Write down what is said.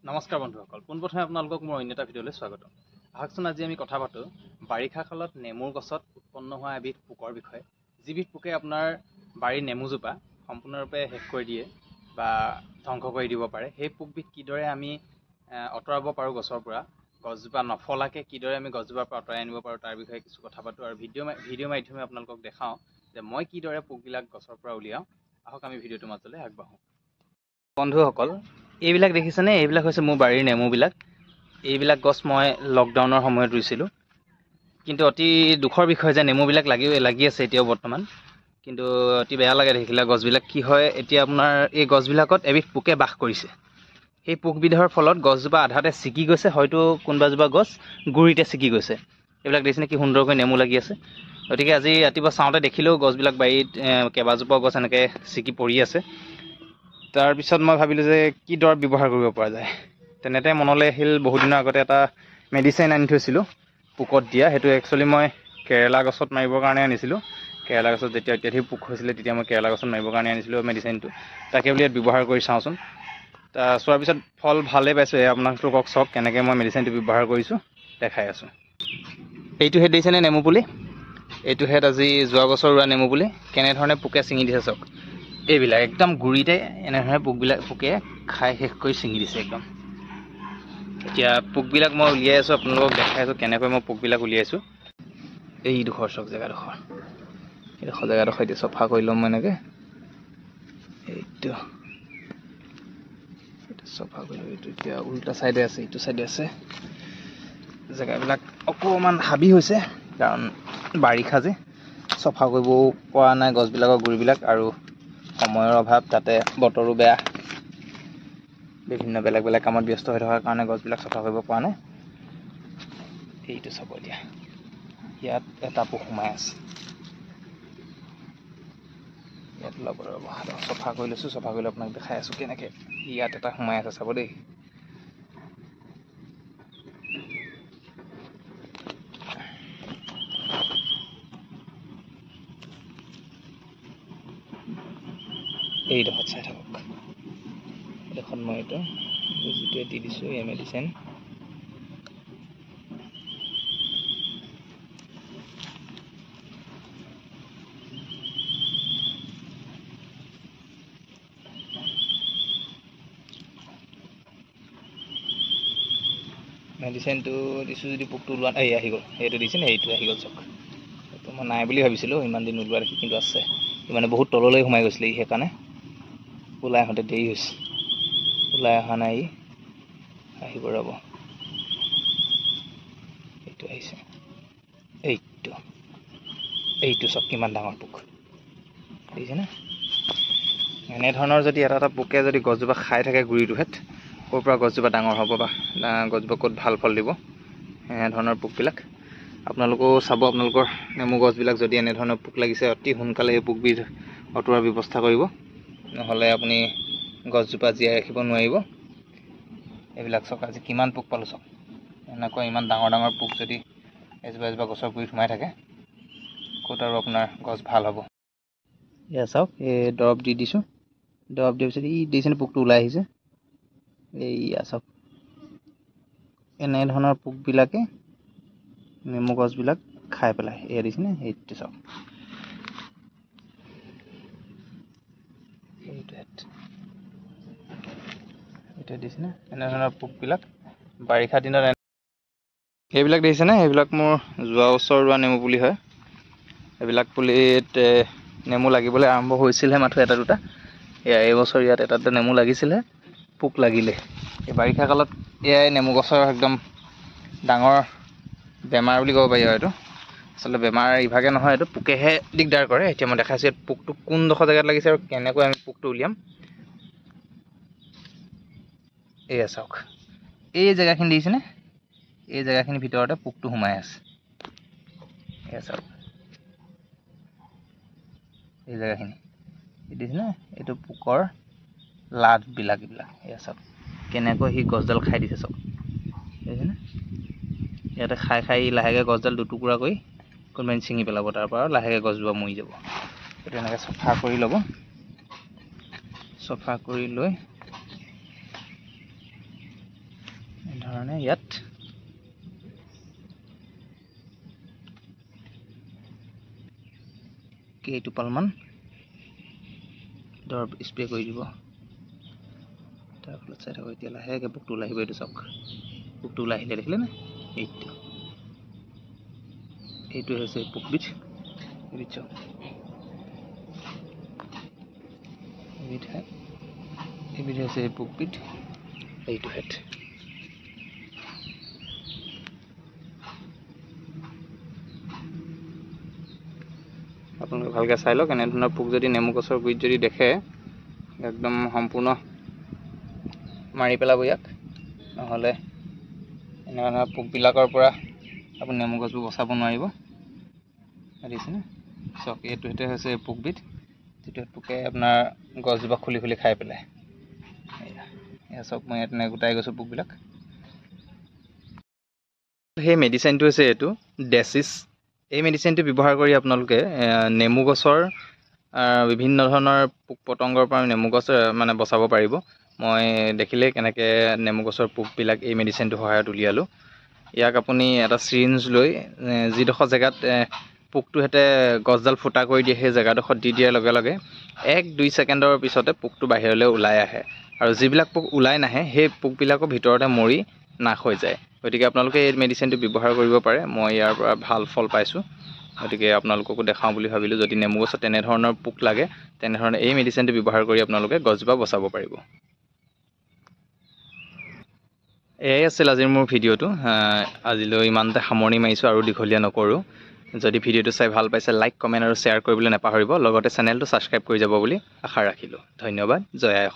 নমস্কাৰ বন্ধুসকল, পোনপ্ৰথমে আপোনালোকক মোৰ অন্য এটা ভিডিঅ'লৈ স্বাগতম। আহকচোন আজি আমি কথা পাতোঁ বাৰিষা কালত নেমুৰ গছত উৎপন্ন হোৱা এবিধ পোকৰ বিষয়ে, যিবিধ পোকে আপোনাৰ বাৰীৰ নেমুজোপা সম্পূৰ্ণৰূপে শেষ কৰি দিয়ে বা ধ্বংস কৰি দিব পাৰে। সেই পোকবিধ কিদৰে আমি আঁতৰাব পাৰোঁ গছৰ পৰা, গছজোপা নফলাকৈ কিদৰে আমি গছজোপাৰ পৰা আঁতৰাই আনিব পাৰোঁ তাৰ বিষয়ে কিছু কথা পাতোঁ আৰু ভিডিঅ' মাধ্যমে আপোনালোকক দেখাওঁ যে মই কিদৰে পোকবিলাক গছৰ পৰা উলিয়াওঁ। আহক আমি ভিডিঅ'টোৰ মাজলৈ আগবাঢ়োঁ। বন্ধুসকল, এইবিলাক দেখিছেনে? এইবিলাক হৈছে মোৰ বাৰীৰ নেমুবিলাক। এইবিলাক গছ মই লকডাউনৰ সময়ত ৰুইছিলোঁ। কিন্তু অতি দুখৰ বিষয় যে নেমুবিলাক লাগি আছে এতিয়াও বৰ্তমান। কিন্তু অতি বেয়া লাগে দেখিলে গছবিলাক কি হয়, এতিয়া আপোনাৰ এই গছবিলাকত এবিধ পোকে বাস কৰিছে। সেই পোকবিধৰ ফলত গছজোপা আধাতে ছিগি গৈছে, হয়তো কোনোবাজোপা গছ গুৰিতে ছিগি গৈছে। এইবিলাক দেখিছেনে কি সুন্দৰকৈ নেমু লাগি আছে। গতিকে আজি ৰাতিপুৱা চাওঁতে দেখিলেও গছবিলাক বাৰীত কেইবাজোপাও গছ এনেকৈ ছিগি পৰি আছে। তাৰপিছত মই ভাবিলোঁ যে কি দৰৱ ব্যৱহাৰ কৰিব পৰা যায়। তেনেতে মনলৈ আহিল বহুদিনৰ আগতে এটা মেডিচিন আনি থৈছিলোঁ পোকত দিয়া। সেইটো একচুৱেলি মই কেৰেলা গছত মাৰিবৰ কাৰণে আনিছিলোঁ। কেৰেলা গছত যেতিয়া অত্যাধিক পোক হৈছিলে তেতিয়া মই কেৰেলা গছত মাৰিবৰ কাৰণে আনিছিলোঁ মেডিচিনটো। তাকে বুলি ইয়াত ব্যৱহাৰ কৰি চাওঁচোন। চোৱাৰ পিছত ফল ভালেই পাইছোঁ। আপোনালোকক চাওক কেনেকৈ মই মেডিচিনটো ব্যৱহাৰ কৰিছোঁ, দেখাই আছোঁ। এইটো হেড দেখিছেনে নেমু পুলি? এইটো হেড আজি যোৱা বছৰ ৰোৱা নেমু পুলি। কেনেধৰণে পোকে ছিঙি দিছে চাওক। এইবিলাক একদম গুৰিতে এনেধৰণে পোকে খাই শেষ কৰি ছিঙি দিছে একদম। এতিয়া পোকবিলাক মই উলিয়াই আছোঁ, আপোনালোকক দেখাই আছোঁ কেনেকৈ মই পোকবিলাক উলিয়াইছোঁ। এইডোখৰ চাওক জেগাডোখৰ, এইডোখৰ জেগাডোখৰ এতিয়া চফা কৰি ল'ম মই এনেকৈ। এইটো চফা কৰি ল'ম। এইটো এতিয়া উল্টা ছাইডে আছে, এইটো ছাইডে আছে। জেগাবিলাক অকণমান হাবি হৈছে কাৰণ বাৰিষা যে, চফা কৰিবও পৰা নাই গছবিলাকৰ গুৰিবিলাক আৰু সময়ৰ অভাৱ, তাতে বতৰো বেয়া। বিভিন্ন বেলেগ বেলেগ কামত ব্যস্ত হৈ থকাৰ কাৰণে গছবিলাক চফা কৰিব পৰা নাই। এইটো চাব এতিয়া, ইয়াত এটা পোক সোমাই আছে। ইয়াত লগত ৰ'ব, চফা কৰি লৈছোঁ। চফা কৰি লৈ আপোনাক দেখাই আছোঁ কেনেকৈ ইয়াত এটা সোমাই আছে, চাব দেই। এইডোখৰত চাই থাকক, এইডোখৰত মই এইটো যিটোৱে দি দিছোঁ এই মেডিচিন। মেডিচিনটো দিছোঁ যদি পোকটো ওলোৱা এই আহি গ'ল। এইটো দিছে নে? এইটো আহি গ'ল চাওক। এইটো মই নাই বুলি ভাবিছিলোঁ, ইমান দিন ওলোৱা দেখি, কিন্তু আছে। মানে বহুত তললৈ সোমাই গৈছিলে ই, সেইকাৰণে ওলাই আহোঁতে দেৰি হৈছে। ওলাই অহা নাই, ই আহিব ৰ'ব। এইটো আহিছে, এইটো চাওক কিমান ডাঙৰ পোক দেখিছেনে? এনেধৰণৰ যদি এটা এটা পোকে যদি গছজোপা খাই থাকে গুৰিটোহেঁত, ক'ৰ পৰা গছজোপা ডাঙৰ হ'ব বা গছজোপা ক'ত ভাল ফল দিব। এনেধৰণৰ পোকবিলাক আপোনালোকেও চাব। আপোনালোকৰ নেমু গছবিলাক যদি এনেধৰণৰ পোক লাগিছে, অতি সোনকালে এই পোকবিধ অঁতোৱাৰ ব্যৱস্থা কৰিব, নহ'লে আপুনি গছজোপা জীয়াই ৰাখিব নোৱাৰিব। এইবিলাক চাওক, আজি কিমান পোক পালোঁ চাওক। এনেকুৱা ইমান ডাঙৰ ডাঙৰ পোক যদি এজোপা এজোপা গছৰ গুৰিত সোমাই থাকে, ক'ত আৰু আপোনাৰ গছ ভাল হ'ব। এয়া চাওক, এই দৰৱ দি দিছোঁ। দৰৱ দিয়াৰ পিছত ই দেখিছেনে পোকটো ওলাই আহিছে। এইয়া চাওক, এনেধৰণৰ পোকবিলাকে নেমু গছবিলাক খাই পেলাই। এয়া দেখিছেনে? এইটো চাওক, এইটো দিছেনে? এনেধৰণৰ পোকবিলাক বাৰিষা দিনত সেইবিলাক দেখিছেনে? সেইবিলাক মোৰ যোৱা বছৰ ৰোৱা নেমু পুলি হয়। এইবিলাক পুলিত নেমু লাগিবলৈ আৰম্ভ হৈছিলহে মাথো এটা দুটা। এইবছৰ ইয়াত এটা দুটা নেমু লাগিছিলে, পোক লাগিলে। এই বাৰিষা কালত এয়াই নেমু গছৰ একদম ডাঙৰ বেমাৰ বুলি ক'ব পাৰি আৰু এইটো। আচলতে বেমাৰ ইভাগে নহয়, এইটো পোকেহে দিগদাৰ কৰে। এতিয়া মই দেখাইছোঁ ইয়াত পোকটো কোনডোখৰ জেগাত লাগিছে আৰু কেনেকৈ আমি পোকটো উলিয়াম। এয়া চাওক, এই জেগাখিনি দেখিছেনে? এই জেগাখিনিৰ ভিতৰতে পোকটো সোমাই আছে। এয়া চাওক, এই জেগাখিনি দেখিছেনে? এইটো পোকৰ লাটবিলাক এইবিলাক। এয়া চাওক কেনেকৈ সি গছডাল খাই দিছে চাওক, দেখিছেনে? ইয়াতে খাই খাই লাহেকৈ গছডাল দুটুকুৰা কৰি কোনোবাই ছিঙি পেলাব, তাৰ পৰা লাহেকৈ গছজোপা মৰি যাব। এইটো এনেকৈ চফা কৰি ল'ব। চফা কৰি লৈ ধৰণে ইয়াত কেইটোপালমান দৰৱ স্প্ৰে কৰি দিব। তাৰ ফলত চাই থাকক এতিয়া লাহেকৈ পোকটো ওলাই আহিব। এইটো চাওক, পোকটো ওলাই আহিলে দেখিলে নে? এইটো হৈছে পোকবিধ। এইবিধ চাওক, এইবিধ হৈছে পোকবিধ। এইটো হেড আপোনালোকে ভালকৈ চাই লওক। এনেধৰণৰ পোক যদি নেমু গছৰ গুৰিত যদি দেখে, একদম সম্পূৰ্ণ মাৰি পেলাব ইয়াক, নহ'লে এনেকুৱা ধৰণৰ পোকবিলাকৰ পৰা আপুনি নেমু গছবোৰ বচাব নোৱাৰিব। দেখিছেনে? চাওক, এইটো হৈছে পোকবিধ, যিটো পোকে আপোনাৰ গছজোপা খুলি খুলি খাই পেলায়। এয়া চাওক, মই ইয়াত গোটাই গৈছোঁ পোকবিলাক। সেই মেডিচিনটো হৈছে এইটো ডেচিছ। এই মেডিচিনটো ব্যৱহাৰ কৰি আপোনালোকে নেমু গছৰ বিভিন্ন ধৰণৰ পোক পতংগৰ পৰা নেমু গছ মানে বচাব পাৰিব। মই দেখিলেই কেনেকৈ নেমু গছৰ পোকবিলাক এই মেডিচিনটোৰ সহায়ত উলিয়ালোঁ। ইয়াক আপুনি এটা চিৰিঞ্জ লৈ যিডোখৰ জেগাত পোকটো হেঁতে গছডাল ফুটা কৰি দিয়ে, সেই জেগাডোখৰত দি দিয়াৰ লগে লগে 1-2 ছেকেণ্ডৰ পিছতে পোকটো বাহিৰলৈ ওলাই আহে। আৰু যিবিলাক পোক ওলাই নাহে, সেই পোকবিলাকো ভিতৰতে মৰি নাশ হৈ যায়। গতিকে আপোনালোকে এই মেডিচিনটো ব্যৱহাৰ কৰিব পাৰে। মই ইয়াৰ পৰা ভাল ফল পাইছোঁ, গতিকে আপোনালোককো দেখাওঁ বুলি ভাবিলোঁ। যদি নেমু গছত তেনেধৰণৰ পোক লাগে, তেনেধৰণে এই মেডিচিনটো ব্যৱহাৰ কৰি আপোনালোকে গছজোপা বচাব পাৰিব। এয়াই আছিল আজিৰ মোৰ ভিডিঅ'টো। আজিলৈ ইমানতে সামৰণি মাৰিছোঁ, আৰু দীঘলীয়া নকৰোঁ। যদি ভিডিঅ'টো চাই ভাল পাইছে, লাইক, কমেণ্ট আৰু শ্বেয়াৰ কৰিবলৈ নাপাহৰিব। লগতে চেনেলটো ছাবস্ক্ৰাইব কৰি যাব বুলি আশা ৰাখিলোঁ। ধন্যবাদ। জয় আই অসম।